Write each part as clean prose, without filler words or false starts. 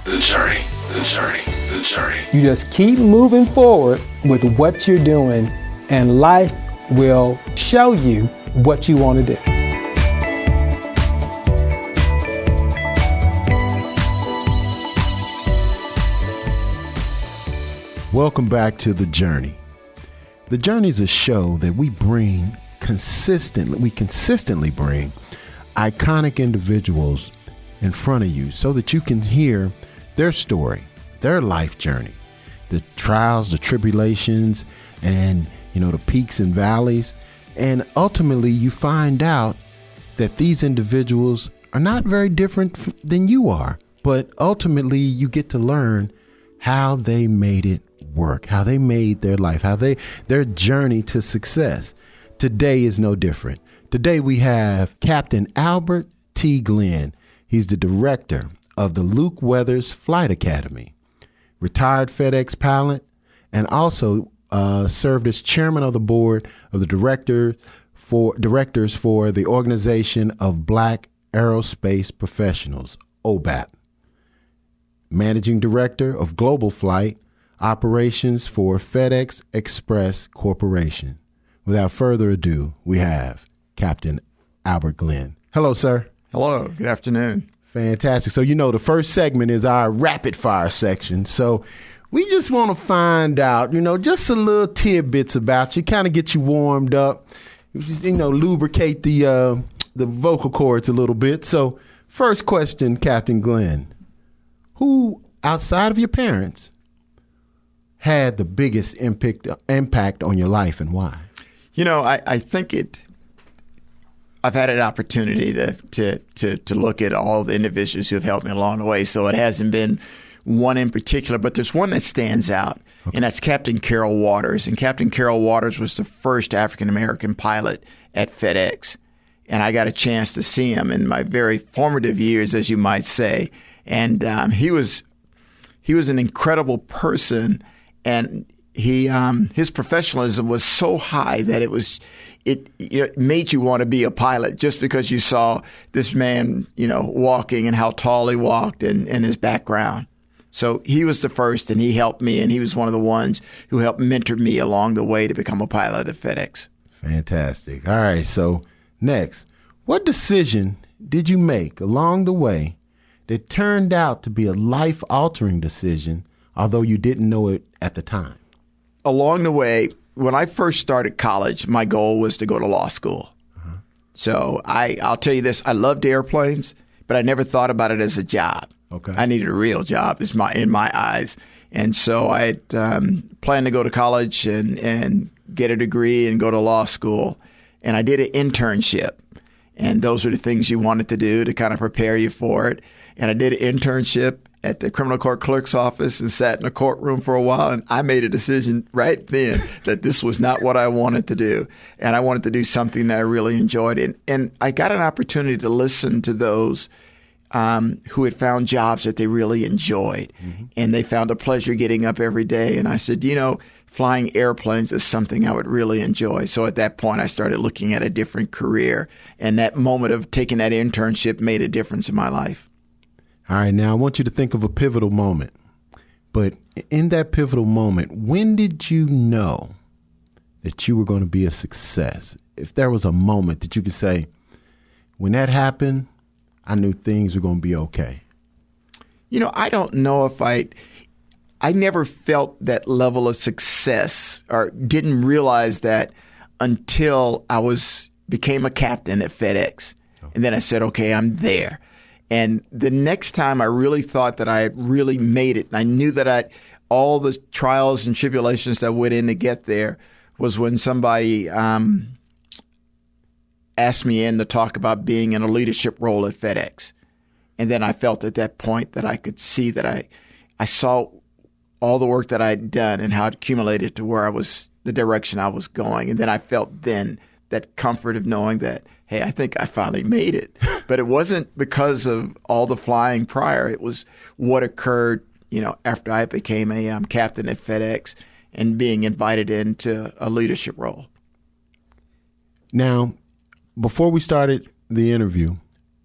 The journey, the journey, the journey. You just keep moving forward with what you're doing, and life will show you what you want to do. Welcome back to The Journey. The Journey is a show that we consistently bring iconic individuals in front of you so that you can hear their story, their life journey, the trials, the tribulations, and the peaks and valleys. And ultimately you find out that these individuals are not very different than you are, but ultimately you get to learn how they made it work, how they made their life, their journey to success. Today is no different. Today we have Captain Albert T. Glenn. He's the director of the Luke Weathers Flight Academy, retired FedEx pilot, and also served as chairman of the board of the directors for the Organization of Black Aerospace Professionals, OBAP. Managing director of Global Flight Operations for FedEx Express Corporation. Without further ado, we have Captain Albert Glenn. Hello, sir. Hello. Good afternoon. Fantastic. So, the first segment is our rapid fire section. So we just want to find out, just a little tidbits about you, kind of get you warmed up, just, lubricate the vocal cords a little bit. So first question, Captain Glenn, who outside of your parents had the biggest impact on your life and why? I think I've had an opportunity to look at all the individuals who have helped me along the way. So it hasn't been one in particular, but there's one that stands out, and that's Captain Carol Waters. And Captain Carol Waters was the first African-American pilot at FedEx. And I got a chance to see him in my very formative years, as you might say. And he was an incredible person. And his professionalism was so high that it made you want to be a pilot just because you saw this man, walking and how tall he walked and his background. So he was the first, and he helped me, and he was one of the ones who helped mentor me along the way to become a pilot at FedEx. Fantastic. All right. So next, what decision did you make along the way that turned out to be a life-altering decision, although you didn't know it at the time? Along the way, when I first started college, my goal was to go to law school. Uh-huh. So I'll tell you this, I loved airplanes, but I never thought about it as a job. Okay. I needed a real job in my eyes. And so I planned to go to college and get a degree and go to law school. And I did an internship. And those are the things you wanted to do to kind of prepare you for it. And I did an internship at the criminal court clerk's office and sat in a courtroom for a while. And I made a decision right then that this was not what I wanted to do. And I wanted to do something that I really enjoyed. And I got an opportunity to listen to those who had found jobs that they really enjoyed. Mm-hmm. And they found a pleasure getting up every day. And I said, flying airplanes is something I would really enjoy. So at that point, I started looking at a different career. And that moment of taking that internship made a difference in my life. All right, now I want you to think of a pivotal moment. But in that pivotal moment, when did you know that you were going to be a success? If there was a moment that you could say, when that happened, I knew things were going to be okay. I don't know if I never felt that level of success or didn't realize that until I became a captain at FedEx. Oh. And then I said, okay, I'm there. And the next time I really thought that I had really made it, and I knew that all the trials and tribulations that went in to get there, was when somebody asked me in to talk about being in a leadership role at FedEx. And then I felt at that point that I could see that I saw all the work that I'd done and how it accumulated to where I was, the direction I was going. And then I felt then that comfort of knowing that, hey, I think I finally made it. But it wasn't because of all the flying prior. It was what occurred, after I became a captain at FedEx and being invited into a leadership role. Now, before we started the interview,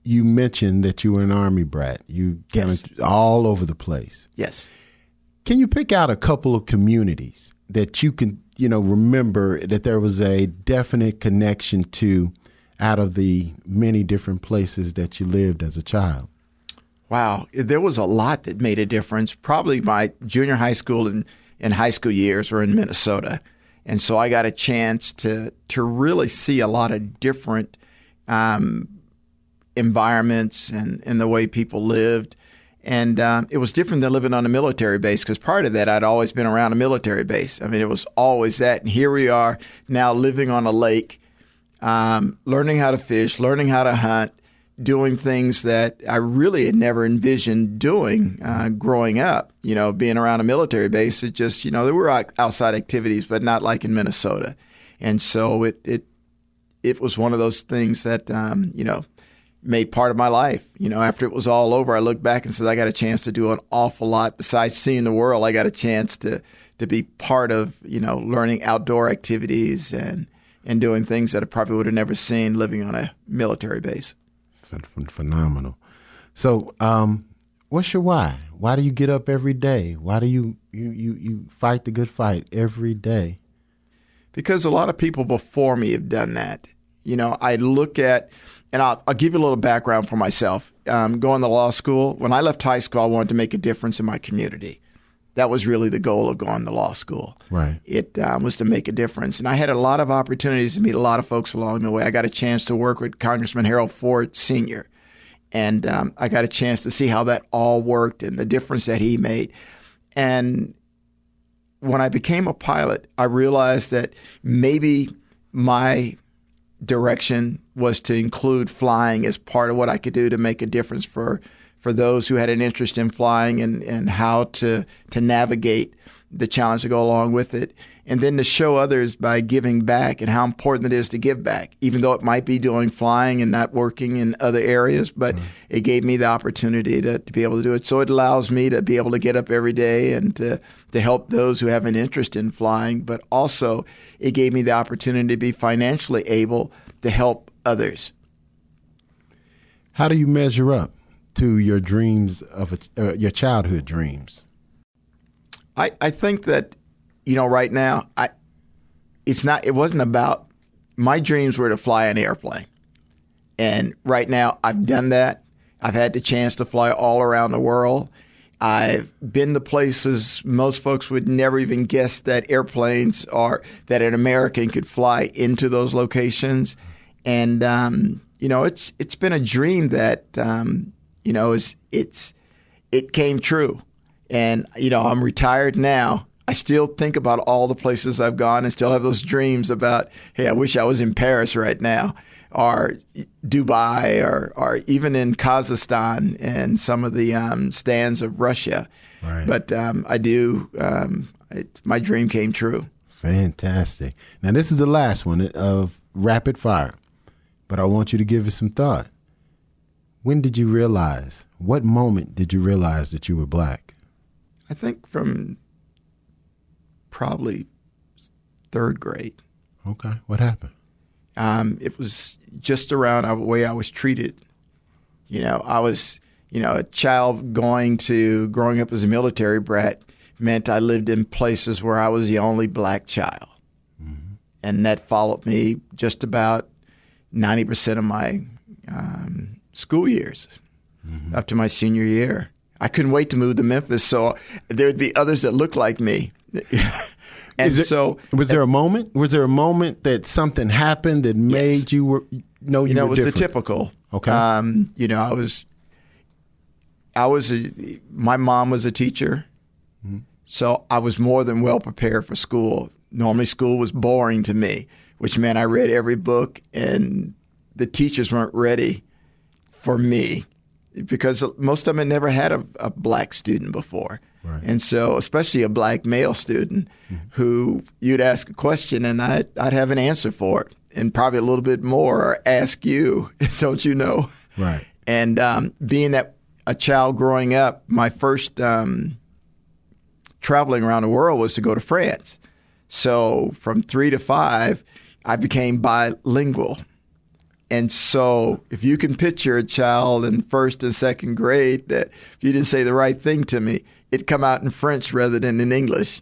you mentioned that you were an Army brat. You kind Yes. of all over the place. Yes. Can you pick out a couple of communities that you can, remember that there was a definite connection to out of the many different places that you lived as a child? Wow. There was a lot that made a difference. Probably my junior high school and high school years were in Minnesota. And so I got a chance to really see a lot of different environments and the way people lived. And it was different than living on a military base, because prior to that, I'd always been around a military base. I mean, it was always that. And here we are now living on a lake, learning how to fish, learning how to hunt, doing things that I really had never envisioned doing growing up. Being around a military base, it just, there were outside activities, but not like in Minnesota. And so it was one of those things that, made part of my life. After it was all over, I looked back and said, I got a chance to do an awful lot. Besides seeing the world, I got a chance to be part of, learning outdoor activities and doing things that I probably would have never seen living on a military base. Phenomenal. So, what's your why? Why do you get up every day? Why do you fight the good fight every day? Because a lot of people before me have done that. I look at, and I'll give you a little background for myself. Going to law school, when I left high school, I wanted to make a difference in my community. That was really the goal of going to law school. Right. It was to make a difference. And I had a lot of opportunities to meet a lot of folks along the way. I got a chance to work with Congressman Harold Ford Sr., and I got a chance to see how that all worked and the difference that he made. And when I became a pilot, I realized that maybe my direction was to include flying as part of what I could do to make a difference for those who had an interest in flying and how to navigate the challenge to go along with it. And then to show others by giving back and how important it is to give back, even though it might be doing flying and not working in other areas, but it gave me the opportunity to be able to do it. So it allows me to be able to get up every day and to help those who have an interest in flying, but also it gave me the opportunity to be financially able to help others. How do you measure up to your dreams of your childhood dreams? I think that, right now, it wasn't about, my dreams were to fly an airplane. And right now I've done that. I've had the chance to fly all around the world. I've been to places most folks would never even guess that airplanes that an American could fly into those locations. And, it's been a dream that, it came true. And, I'm retired now. I still think about all the places I've gone and still have those dreams about, hey, I wish I was in Paris right now, or Dubai, or even in Kazakhstan and some of the stands of Russia. Right. But I do, my dream came true. Fantastic. Now, this is the last one of rapid fire, but I want you to give it some thought. When did you realize, what moment did you realize that you were black? I think from probably third grade. Okay. What happened? It was just around the way I was treated. I was, a child growing up as a military brat meant I lived in places where I was the only black child. Mm-hmm. And that followed me just about 90% of my school years, mm-hmm. up to my senior year. I couldn't wait to move to Memphis, so there would be others that looked like me. And was there a moment? Was there a moment that something happened that made you were you were it was different? the typical. Okay. My mom was a teacher, mm-hmm. so I was more than well prepared for school. Normally, school was boring to me, which meant I read every book, and the teachers weren't ready for me, because most of them had never had a black student before. Right. And so, especially a black male student, mm-hmm. who you'd ask a question and I'd have an answer for it, and probably a little bit more, or ask you, don't you know? Right. And being that a child growing up, my first traveling around the world was to go to France. So from 3 to 5, I became bilingual. And so if you can picture a child in first and second grade that if you didn't say the right thing to me, it'd come out in French rather than in English.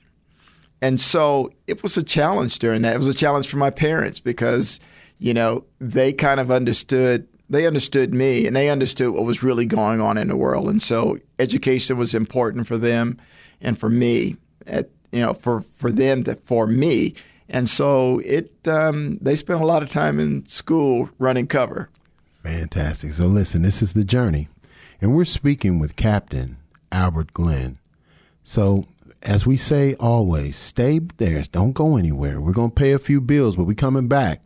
And so it was a challenge during that. It was a challenge for my parents because, they kind of understood. They understood me and they understood what was really going on in the world. And so education was important for them and for me, for them, for me. And so they spent a lot of time in school running cover. Fantastic. So listen, this is The Journey, and we're speaking with Captain Albert Glenn. So as we say always, stay there. Don't go anywhere. We're going to pay a few bills, but we're coming back,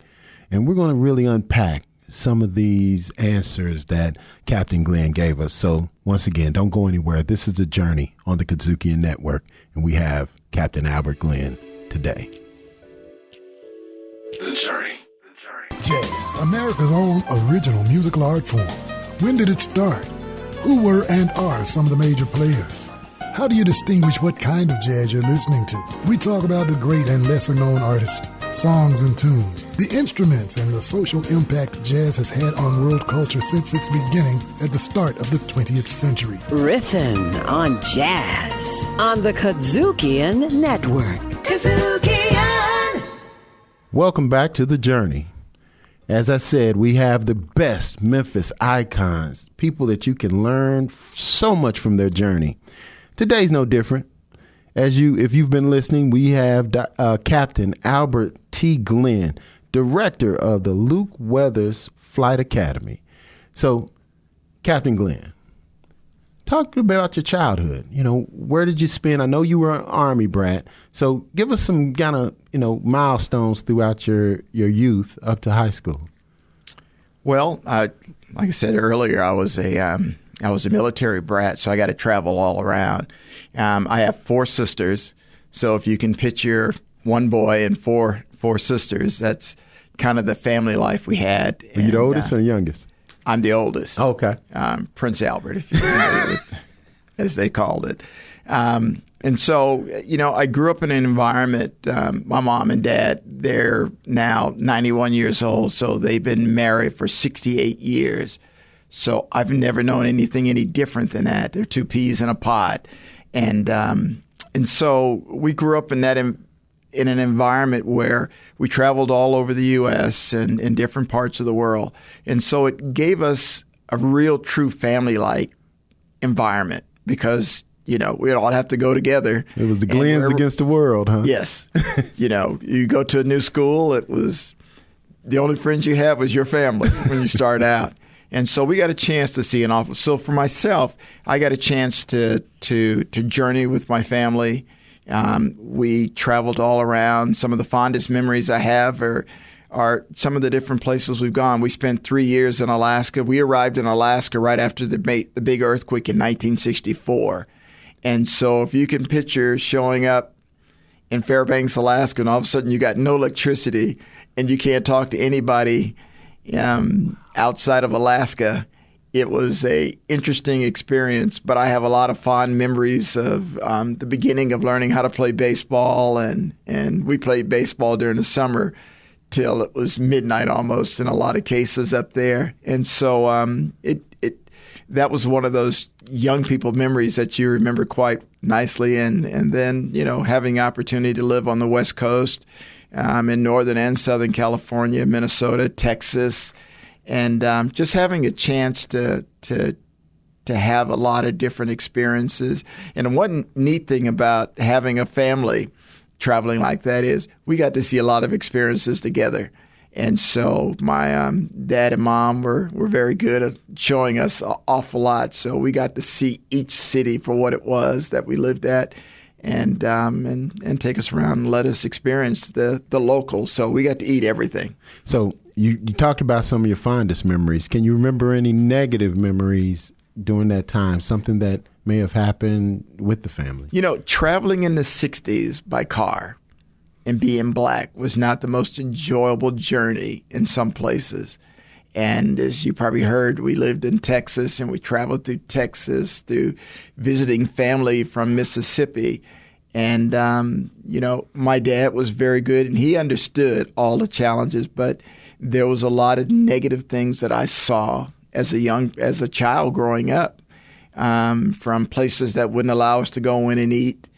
and we're going to really unpack some of these answers that Captain Glenn gave us. So once again, don't go anywhere. This is The Journey on the KUDZUKIAN Network, and we have Captain Albert Glenn today. The Journey. Jazz, America's own original musical art form. When did it start? Who were and are some of the major players? How do you distinguish what kind of jazz you're listening to? We talk about the great and lesser-known artists, songs and tunes, the instruments, and the social impact jazz has had on world culture since its beginning at the start of the 20th century. Riffin' on jazz on the KUDZUKIAN Network. KUDZUKIAN! Welcome back to The Journey. As I said, we have the best Memphis icons, people that you can learn so much from their journey. Today's no different. If you've been listening, we have Captain Albert T. Glenn, director of the Luke Weathers Flight Academy. So, Captain Glenn, talk about your childhood. Where did you spend? I know you were an Army brat. So give us some kind of, milestones throughout your youth up to high school. Well, like I said earlier, I was a military brat, so I got to travel all around. I have 4 sisters, so if you can picture one boy and four sisters, that's kind of the family life we had. Were you the oldest or the youngest? I'm the oldest. Oh, okay. Prince Albert, if you're familiar with, as they called it. And so, I grew up in an environment, my mom and dad, they're now 91 years old, so they've been married for 68 years. So I've never known anything any different than that. They're 2 peas in a pod. And so we grew up in an environment where we traveled all over the U.S. and in different parts of the world. And so it gave us a real true family-like environment because, we'd all have to go together. It was the Glens against the world, huh? Yes. You go to a new school, it was the only friends you have was your family when you start out. And so we got a chance to see an awful. So for myself, I got a chance to journey with my family. We traveled all around. Some of the fondest memories I have are some of the different places we've gone. We spent 3 years in Alaska. We arrived in Alaska right after the big earthquake in 1964. And so if you can picture showing up in Fairbanks, Alaska, and all of a sudden you got no electricity and you can't talk to anybody outside of Alaska, it was a interesting experience. But I have a lot of fond memories of the beginning of learning how to play baseball, and we played baseball during the summer till it was midnight almost in a lot of cases up there. And so that was one of those young people memories that you remember quite nicely. And then having the opportunity to live on the West Coast. In Northern and Southern California, Minnesota, Texas, and just having a chance to have a lot of different experiences. And one neat thing about having a family traveling like that is we got to see a lot of experiences together. And so my dad and mom were very good at showing us an awful lot. So we got to see each city for what it was that we lived at. And take us around and let us experience the local. So we got to eat everything. So you talked about some of your fondest memories. Can you remember any negative memories during that time, something that may have happened with the family? Traveling in the 60s by car and being black was not the most enjoyable journey in some places. And as you probably heard, we lived in Texas and we traveled through Texas through visiting family from Mississippi. And, my dad was very good and he understood all the challenges. But there was a lot of negative things that I saw as a child growing up, from places that wouldn't allow us to go in and eat,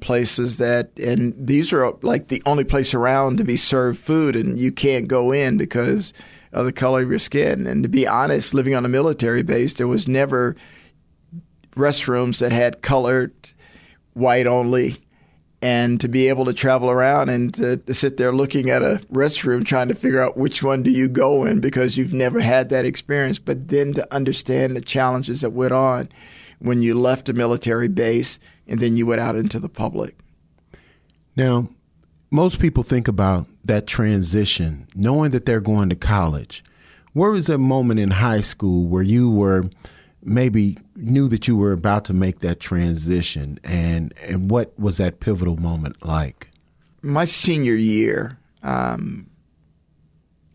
places and these are like the only place around to be served food, and you can't go in because of the color of your skin. And to be honest, living on a military base, there was never restrooms that had colored, white only. And to be able to travel around and to sit there looking at a restroom trying to figure out which one do you go in because you've never had that experience. But then to understand the challenges that went on when you left a military base and then you went out into the public. Now, most people think about that transition, knowing that they're going to college. Where was that moment in high school where you were maybe knew that you were about to make that transition, and what was that pivotal moment like? My senior year, I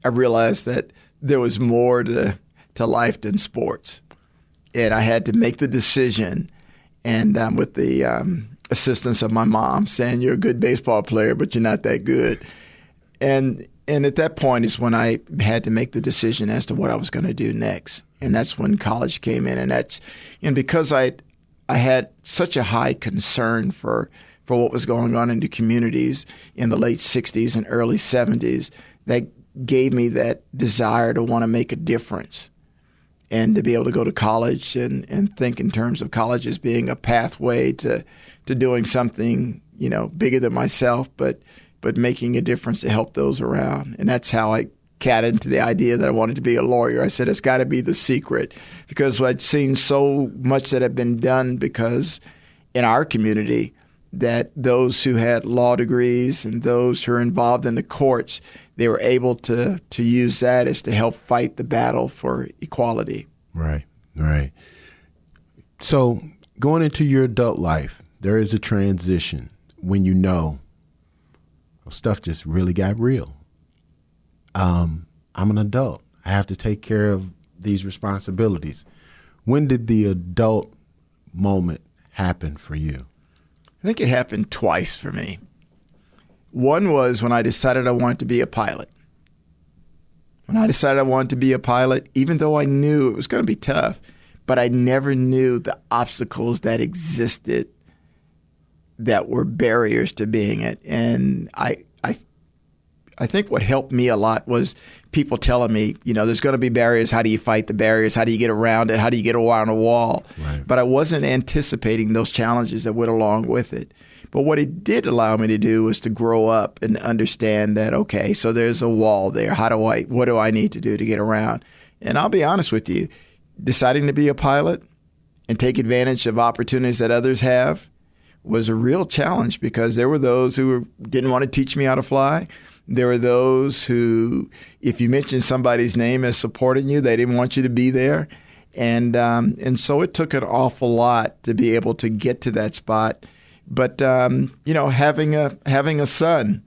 realized that there was more to life than sports, and I had to make the decision. And with the assistance of my mom saying, "You're a good baseball player, but you're not that good," and at that point is when I had to make the decision as to what I was going to do next. And that's when college came in. And because I had such a high concern for what was going on in the communities in the late 60s and early 70s, that gave me that desire to want to make a difference and to be able to go to college and think in terms of college as being a pathway to doing something, bigger than myself, but making a difference to help those around. And that's how I got into the idea that I wanted to be a lawyer. I said, it's got to be the secret, because I'd seen so much that had been done, because in our community that those who had law degrees and those who are involved in the courts, they were able to use that as to help fight the battle for equality. Right. So going into your adult life, there is a transition when stuff just really got real. I'm an adult. I have to take care of these responsibilities. When did the adult moment happen for you? I think it happened twice for me. One was when I decided I wanted to be a pilot. When I decided I wanted to be a pilot, even though I knew it was going to be tough, but I never knew the obstacles that existed that were barriers to being it. And I think what helped me a lot was people telling me, there's going to be barriers. How do you fight the barriers? How do you get around it? How do you get around a wall? Right. But I wasn't anticipating those challenges that went along with it. But what it did allow me to do was to grow up and understand that, okay, so there's a wall there. What do I need to do to get around? And I'll be honest with you, deciding to be a pilot and take advantage of opportunities that others have was a real challenge, because there were those who didn't want to teach me how to fly. There were those who, if you mentioned somebody's name as supporting you, they didn't want you to be there. And so it took an awful lot to be able to get to that spot. But, having a son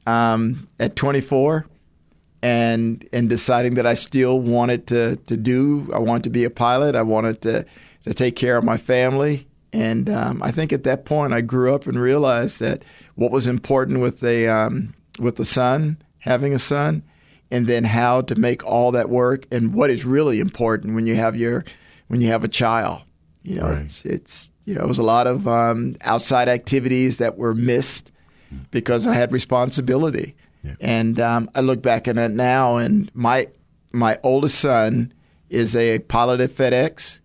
at 24 and deciding that I still wanted I wanted to be a pilot. I wanted to take care of my family. And I think at that point I grew up and realized that what was important with the son, having a son, and then how to make all that work, and what is really important when you have a child. Right. It was a lot of outside activities that were missed because I had responsibility. Yeah. And I look back at it now, and my oldest son is a pilot at FedEx.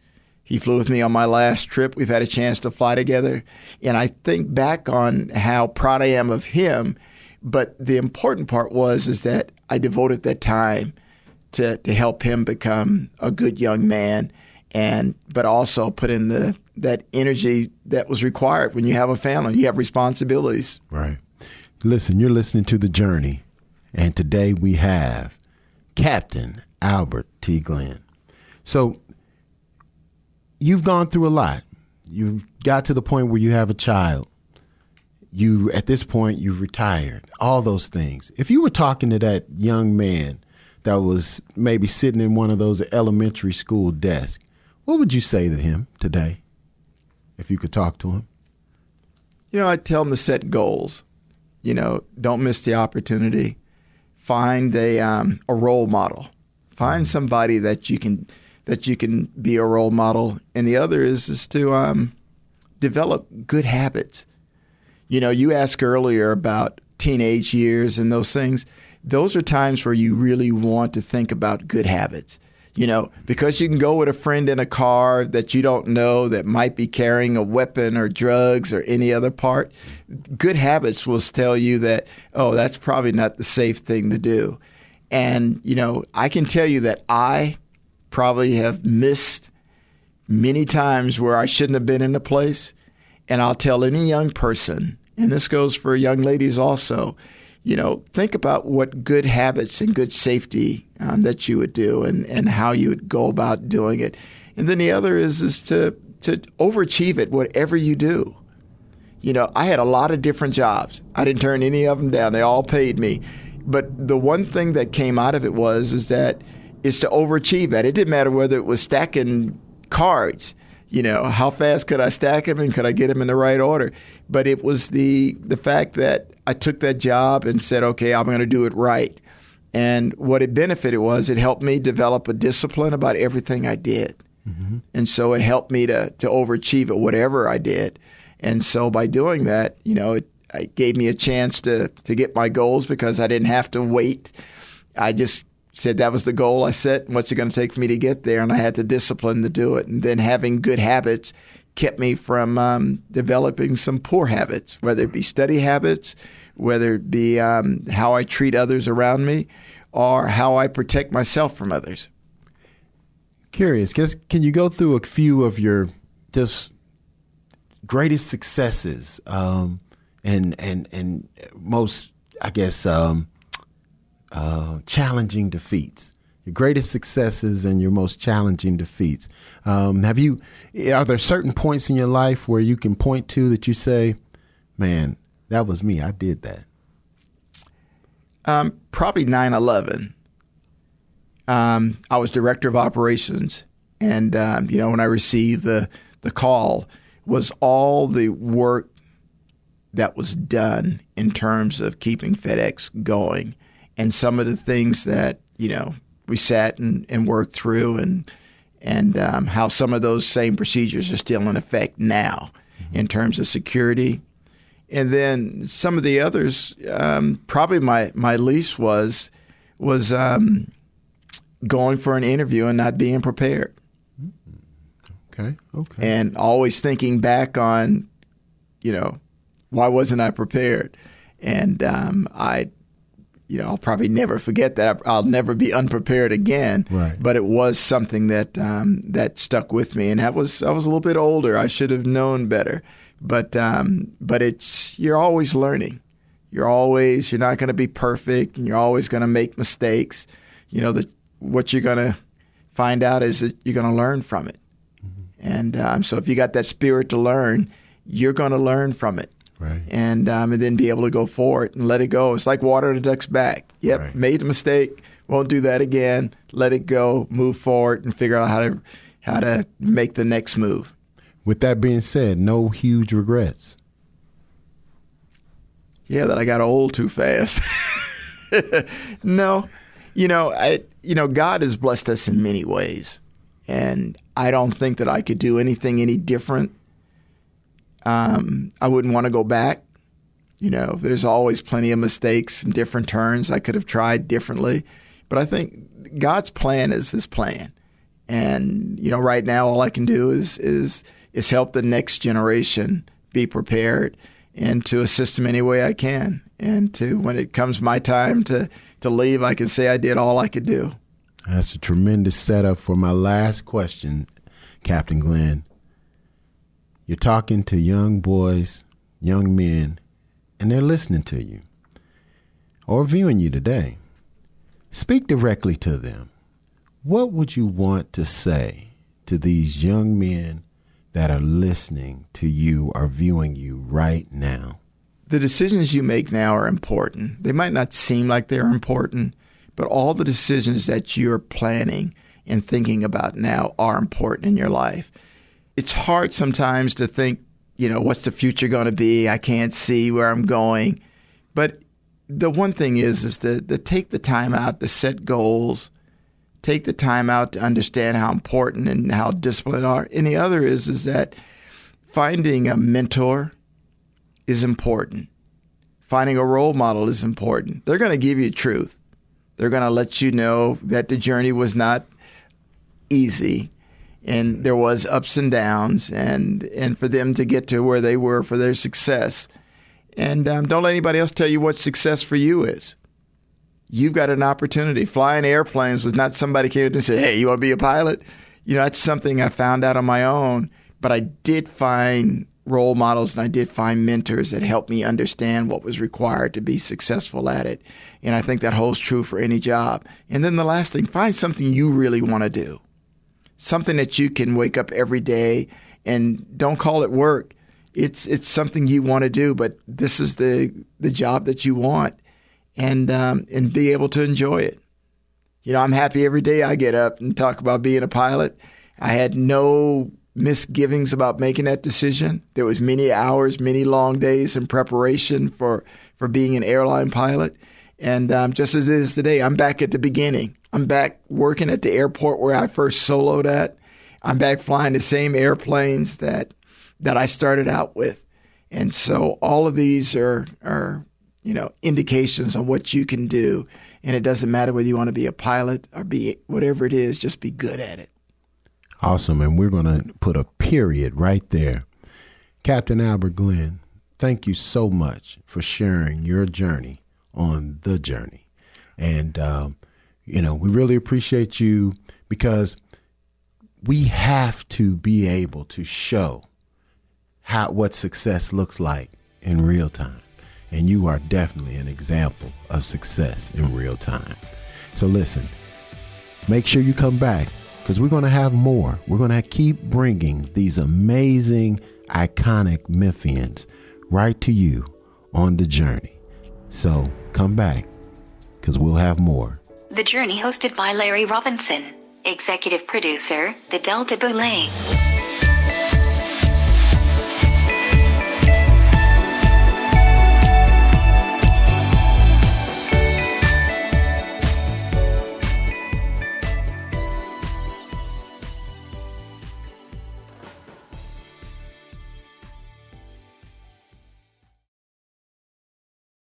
He flew with me on my last trip. We've had a chance to fly together. And I think back on how proud I am of him. But the important part is that I devoted that time to help him become a good young man, but also put in that energy that was required when you have a family. You have responsibilities. Right. Listen, you're listening to The Journey, and today we have Captain Albert T. Glenn. So you've gone through a lot. You got to the point where you have a child. At this point, you've retired, all those things. If you were talking to that young man that was maybe sitting in one of those elementary school desks, what would you say to him today if you could talk to him? I tell him to set goals. Don't miss the opportunity. find a role model. Find somebody that you can be a role model. And the other is to develop good habits. You know, you asked earlier about teenage years and those things. Those are times where you really want to think about good habits. You know, because you can go with a friend in a car that you don't know that might be carrying a weapon or drugs or any other part. Good habits will tell you that, oh, that's probably not the safe thing to do. And, you know, I can tell you that I probably have missed many times where I shouldn't have been in a place. And I'll tell any young person, and this goes for young ladies also, you know, think about what good habits and good safety that you would do and how you would go about doing it. And then the other is to overachieve at whatever you do. You know, I had a lot of different jobs. I didn't turn any of them down. They all paid me. But the one thing that came out of it is to overachieve at it. It didn't matter whether it was stacking cards. You know, how fast could I stack them and could I get them in the right order? But it was the fact that I took that job and said, okay, I'm going to do it right. And what it benefited was it helped me develop a discipline about everything I did. Mm-hmm. And so it helped me to overachieve at whatever I did. And so by doing that, you know, it gave me a chance to get my goals because I didn't have to wait. I just said that was the goal I set. What's it going to take for me to get there? And I had the discipline to do it. And then having good habits kept me from developing some poor habits, whether it be study habits, whether it be how I treat others around me, or how I protect myself from others. Curious, can you go through a few of your just greatest successes and most, I guess, challenging defeats? Your greatest successes and your most challenging defeats. Are there certain points in your life where you can point to that you say, man, that was me, I did that? Probably 9/11. I was director of operations, and you know, when I received the call, was all the work that was done in terms of keeping FedEx going, and some of the things that, you know, we sat and worked through, and how some of those same procedures are still in effect now in terms of security. And then some of the others, probably my least was going for an interview and not being prepared. Okay. And always thinking back on, you know, why wasn't I prepared? And I'll probably never forget that. I'll never be unprepared again. Right. But it was something that stuck with me. And I was a little bit older. I should have known better. But you're always learning. You're not going to be perfect, and you're always going to make mistakes. You know, what you're going to find out is that you're going to learn from it. Mm-hmm. And so if you got that spirit to learn, you're going to learn from it. Right. And then be able to go forward and let it go. It's like water on a duck's back. Yep, right. Made a mistake, won't do that again. Let it go, move forward, and figure out how to make the next move. With that being said, no huge regrets. Yeah, that I got old too fast. No, God has blessed us in many ways, and I don't think that I could do anything any different. I wouldn't want to go back. You know, there's always plenty of mistakes and different turns I could have tried differently, but I think God's plan is His plan, and you know, right now all I can do is help the next generation be prepared and to assist them any way I can. And to, when it comes my time to leave, I can say I did all I could do. That's a tremendous setup for my last question, Captain Glenn. You're talking to young boys, young men, and they're listening to you or viewing you today. Speak directly to them. What would you want to say to these young men that are listening to you or viewing you right now? The decisions you make now are important. They might not seem like they're important, but all the decisions that you're planning and thinking about now are important in your life. It's hard sometimes to think, you know, what's the future going to be? I can't see where I'm going. But the one thing is to take the time out to set goals, take the time out to understand how important and how disciplined are. And the other is that finding a mentor is important. Finding a role model is important. They're going to give you truth. They're going to let you know that the journey was not easy and there was ups and downs, and for them to get to where they were for their success. And don't let anybody else tell you what success for you is. You've got an opportunity. Flying airplanes was not somebody came to say, hey, you want to be a pilot? You know, that's something I found out on my own. But I did find role models and I did find mentors that helped me understand what was required to be successful at it. And I think that holds true for any job. And then the last thing, find something you really want to do. Something that you can wake up every day and don't call it work. It's something you want to do, but this is the job that you want, and be able to enjoy it. You know, I'm happy every day I get up and talk about being a pilot. I had no misgivings about making that decision. There was many hours, many long days in preparation for being an airline pilot. And just as it is today, I'm back at the beginning. I'm back working at the airport where I first soloed at. I'm back flying the same airplanes that I started out with. And so all of these are indications on what you can do. And it doesn't matter whether you want to be a pilot or be whatever it is, just be good at it. Awesome. And we're going to put a period right there. Captain Albert Glenn, thank you so much for sharing your journey on the journey. And, we really appreciate you, because we have to be able to show what success looks like in real time. And you are definitely an example of success in real time. So listen, make sure you come back, because we're going to have more. We're going to keep bringing these amazing, iconic Memphians right to you on the journey. So come back, because we'll have more. The Journey, hosted by Larry Robinson. Executive producer, the Delta Boulay.